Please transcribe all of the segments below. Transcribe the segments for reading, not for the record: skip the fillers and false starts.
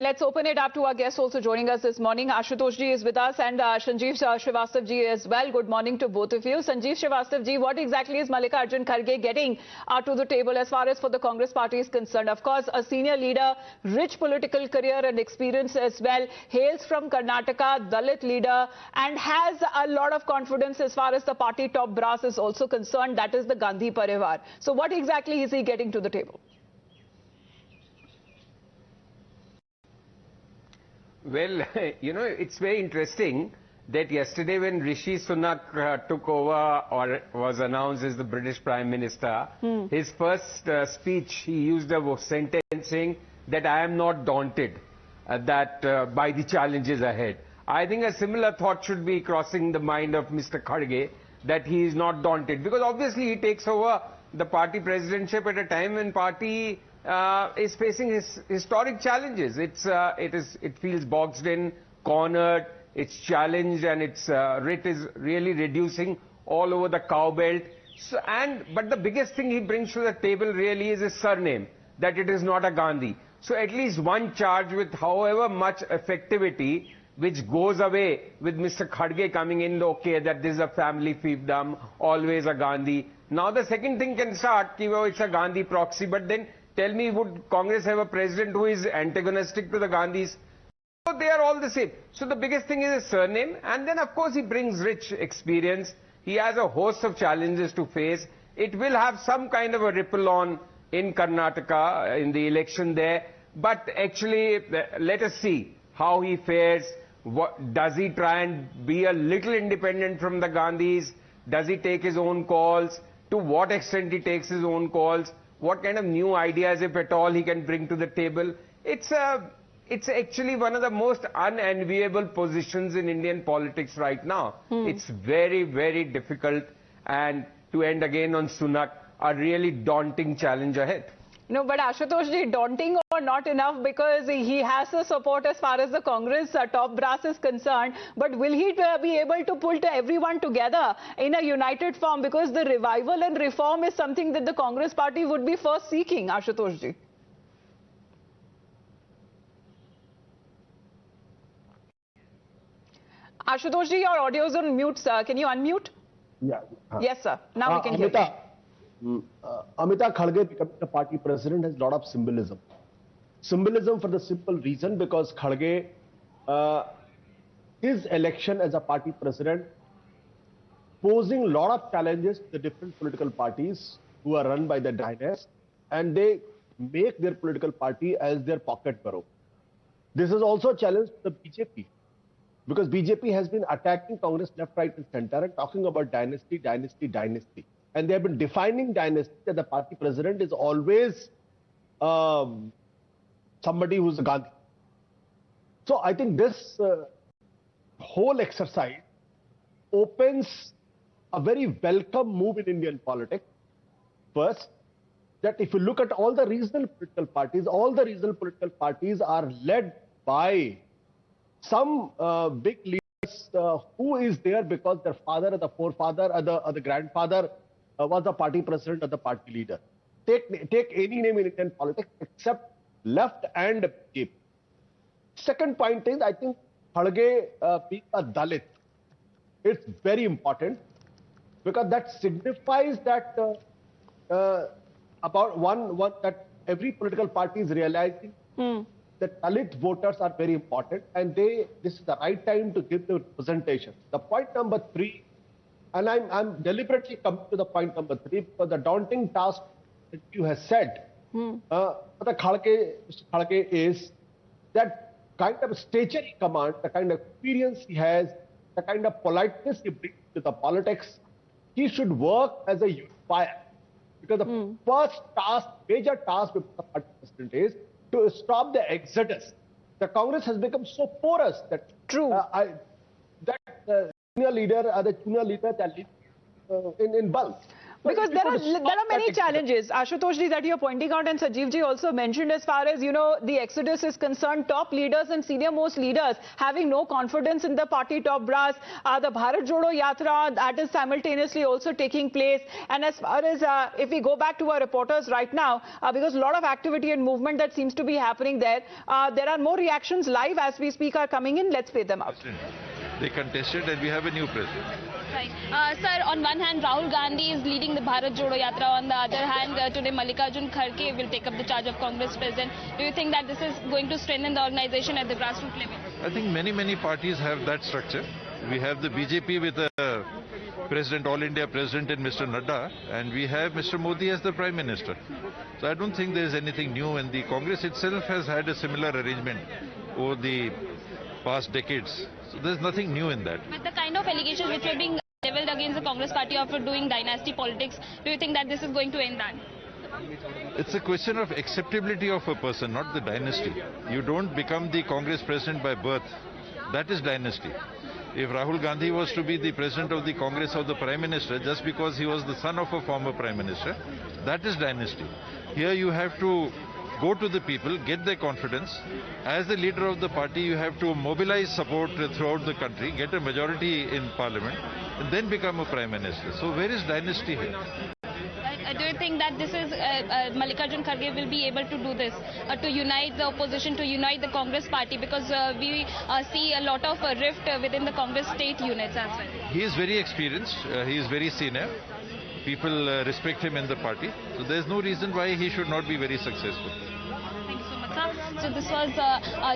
Let's open it up to our guests also joining us this morning. Ashutosh ji is with us and Sanjeev Srivastava ji as well. Good morning to both of you. Sanjeev Srivastava ji, what exactly is Mallikarjun Kharge getting to the table as far as for the Congress party is concerned? Of course, a senior leader, rich political career and experience as well, hails from Karnataka, Dalit leader, and has a lot of confidence as far as the party top brass is also concerned. That is the Gandhi Parivar. So what exactly is he getting to the table? Well, it's very interesting that yesterday when Rishi Sunak took over or was announced as the British Prime Minister, his first speech, he used a sentence saying that I am not daunted by the challenges ahead. I think a similar thought should be crossing the mind of Mr. Kharge, that he is not daunted, because obviously he takes over the party presidentship at a time when party is facing historic challenges. It feels boxed in, cornered, it's challenged, and its writ is really reducing all over the cow belt. But the biggest thing he brings to the table really is his surname, that it is not a Gandhi. So at least one charge with however much effectivity, which goes away with Mr. Kharge coming in, okay, that this is a family fiefdom, always a Gandhi. Now the second thing can start, it's a Gandhi proxy, but then tell me, would Congress have a president who is antagonistic to the Gandhis? So they are all the same. So the biggest thing is his surname, and then of course he brings rich experience. He has a host of challenges to face. It will have some kind of a ripple on in Karnataka in the election there. But actually, let us see how he fares. Does he try and be a little independent from the Gandhis? Does he take his own calls? To what extent he takes his own calls? What kind of new ideas, if at all, he can bring to the table? It's actually one of the most unenviable positions in Indian politics right now. It's very, very difficult, and to end again on Sunak, a really daunting challenge ahead. No, but Ashutosh ji, daunting or not enough, because he has the support as far as the Congress top brass is concerned. But will he be able to pull everyone together in a united form? Because the revival and reform is something that the Congress party would be first seeking, Ashutosh ji. Ashutosh ji, your audio is on mute, sir. Can you unmute? Yeah. Yes, sir. Now we can hear you. Amita Kharge becoming the party president has a lot of symbolism. Symbolism for the simple reason because Kharge, his election as a party president, posing a lot of challenges to the different political parties who are run by the dynasty, and they make their political party as their pocket burrow. This is also a challenge to the BJP, because BJP has been attacking Congress left, right and center and talking about dynasty, dynasty, dynasty. And they have been defining dynasty that the party president is always somebody who's a Gandhi. So I think this whole exercise opens a very welcome move in Indian politics. First, that if you look at all the regional political parties are led by some big leaders who is there because their father or the forefather or the grandfather was the party president or the party leader. Take any name in Indian politics except left and BJP. Second point is, I think Kharge being a Dalit, it's very important because that signifies that that every political party is realizing that Dalit voters are very important, and this is the right time to give the representation. The point number 3. And I'm deliberately coming to the point number 3 because the daunting task that you have said, Mr. Kharge is that kind of stature he commands, the kind of experience he has, the kind of politeness he brings to the politics. He should work as a unifier, because the first task, major task with the party president is to stop the exodus. The Congress has become so porous that senior leader or the junior leader that in bulk. Because there are many challenges, Ashutosh ji, that you're pointing out, and Sanjeev ji also mentioned, as far as, you know, the exodus is concerned. Top leaders and senior most leaders having no confidence in the party top brass. The Bharat Jodo Yatra, that is simultaneously also taking place. And as far as, if we go back to our reporters right now, because a lot of activity and movement that seems to be happening there, there are more reactions live as we speak are coming in. Let's play them out. They contested and we have a new president. Right. Sir, on one hand, Rahul Gandhi is leading the Bharat Jodo Yatra. On the other hand, today Mallikarjun Kharge will take up the charge of Congress President. Do you think that this is going to strengthen the organization at the grassroots level? I think many parties have that structure. We have the BJP with a President, All India President in Mr. Nadda, and we have Mr. Modi as the Prime Minister. So I don't think there is anything new, and the Congress itself has had a similar arrangement over the past decades. So there's nothing new in that. But the kind of allegations which were being leveled against the Congress party of doing dynasty politics, do you think that this is going to end that? It's a question of acceptability of a person, not the dynasty. You don't become the Congress president by birth. That is dynasty. If Rahul Gandhi was to be the president of the Congress or the Prime Minister just because he was the son of a former Prime Minister, that is dynasty. Here you have to go to the people, get their confidence. As the leader of the party, you have to mobilize support throughout the country, get a majority in parliament, and then become a Prime Minister. So where is dynasty here? Do you think that this is Mallikarjun Kharge will be able to do this, to unite the opposition, to unite the Congress party, because we see a lot of rift within the Congress state units as well? He is very experienced, he is very senior. People respect him in the party. So there is no reason why he should not be very successful. Thank you so much, sir. So this was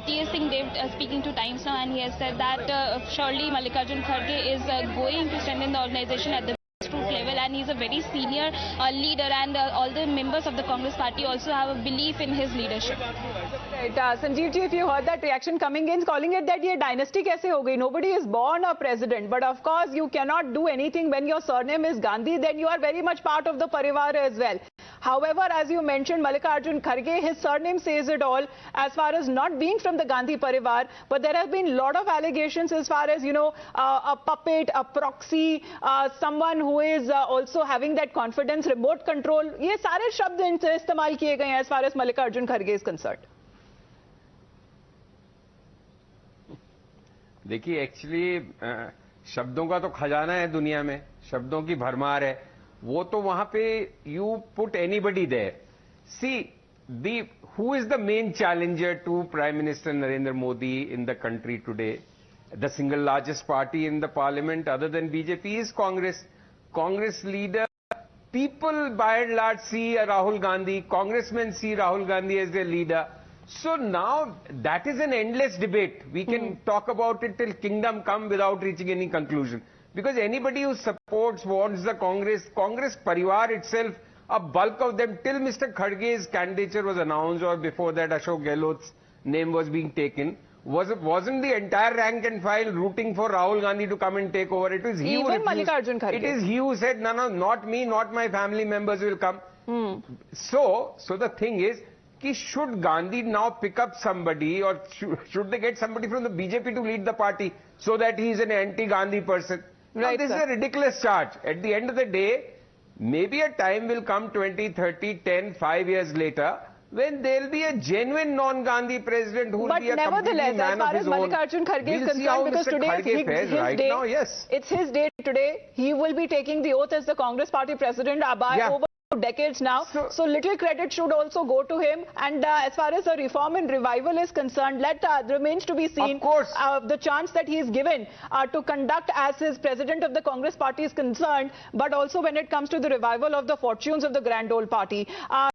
T.S. Singh Dev speaking to Times Now, and he has said that surely Mallikarjun Kharge is going to strengthen the organization at the grassroots level, and he's a very senior leader, and all the members of the Congress party also have a belief in his leadership. Right, Sanjeev ji, if you heard that reaction coming in, calling it that ye dynasty kaise ho gayi? Nobody is born a president, but of course you cannot do anything when your surname is Gandhi, then you are very much part of the parivar as well. However, as you mentioned, Mallikarjun Kharge, his surname says it all as far as not being from the Gandhi parivar, but there have been a lot of allegations as far as, you know, a puppet, a proxy, someone who is also having that confidence, remote control. Ye sare shabd istemal kiye gaye as far as Mallikarjun Kharge is concerned. देखिए actually शब्दों का तो खजाना है दुनिया में, शब्दों की भरमार है, वो तो वहां पे you put anybody there. See the who is the main challenger to prime minister Narendra Modi in the country today? The single largest party in the parliament other than BJP is Congress. Congress leader, people by and large see Rahul Gandhi, congressmen see Rahul Gandhi as their leader. So now that is an endless debate. We can talk about it till kingdom come without reaching any conclusion. Because anybody who supports, wants the Congress parivar itself, a bulk of them, till Mr. Kharge's candidature was announced or before that Ashok Gehlot's name was being taken, wasn't the entire rank and file rooting for Rahul Gandhi to come and take over? It was he who refused. Mallikarjun Kharge. It is he who said, no, not me, not my family members will come. So the thing is, should Gandhi now pick up somebody, or should they get somebody from the BJP to lead the party so that he is an anti-Gandhi person? Right, now, this is a ridiculous charge. At the end of the day, maybe a time will come 20, 30, 10, 5 years later when there will be a genuine non-Gandhi president who will be a complete man of his own. But nevertheless, as far as Mallikarjun Kharge is concerned, because today is his day, now, yes. It's his day today. He will be taking the oath as the Congress party president by over decades now. So little credit should also go to him. And as far as the reform and revival is concerned, remains to be seen. Of course. The chance that he is given to conduct as his president of the Congress party is concerned, but also when it comes to the revival of the fortunes of the grand old party.